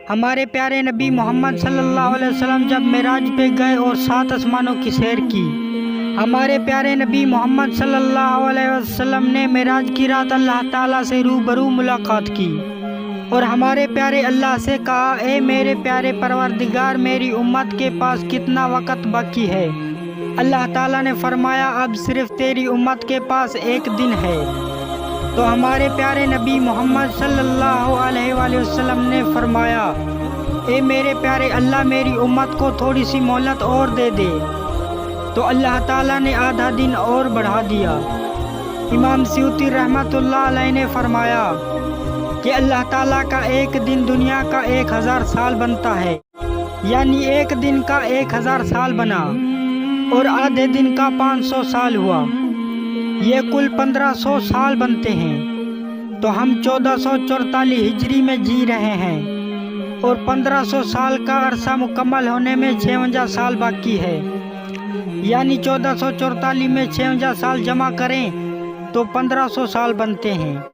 ہمارے پیارے نبی محمد صلی اللہ علیہ وسلم جب معراج پہ گئے اور 7 آسمانوں کی سیر کی، ہمارے پیارے نبی محمد صلی اللہ علیہ وسلم نے معراج کی رات اللہ تعالیٰ سے روبرو ملاقات کی اور ہمارے پیارے اللہ سے کہا، اے میرے پیارے پروردگار، میری امت کے پاس کتنا وقت باقی ہے؟ اللہ تعالیٰ نے فرمایا، اب صرف تیری امت کے پاس 1 دن ہے۔ تو ہمارے پیارے نبی محمد صلی اللہ علیہ وآلہ وسلم نے فرمایا، اے میرے پیارے اللہ، میری امت کو تھوڑی سی مہلت اور دے دے۔ تو اللہ تعالیٰ نے آدھا دن اور بڑھا دیا۔ امام سیوطی رحمۃ اللہ علیہ نے فرمایا کہ اللہ تعالیٰ کا 1 دن دنیا کا 1000 سال بنتا ہے، یعنی 1 دن کا 1000 سال بنا اور آدھے دن کا 500 سال ہوا، یہ کل 1500 سال بنتے ہیں۔ تو ہم 1444 ہجری میں جی رہے ہیں اور 1500 سال کا عرصہ مکمل ہونے میں 56 سال باقی ہے، یعنی 1444 میں 56 سال جمع کریں تو 1500 سال بنتے ہیں۔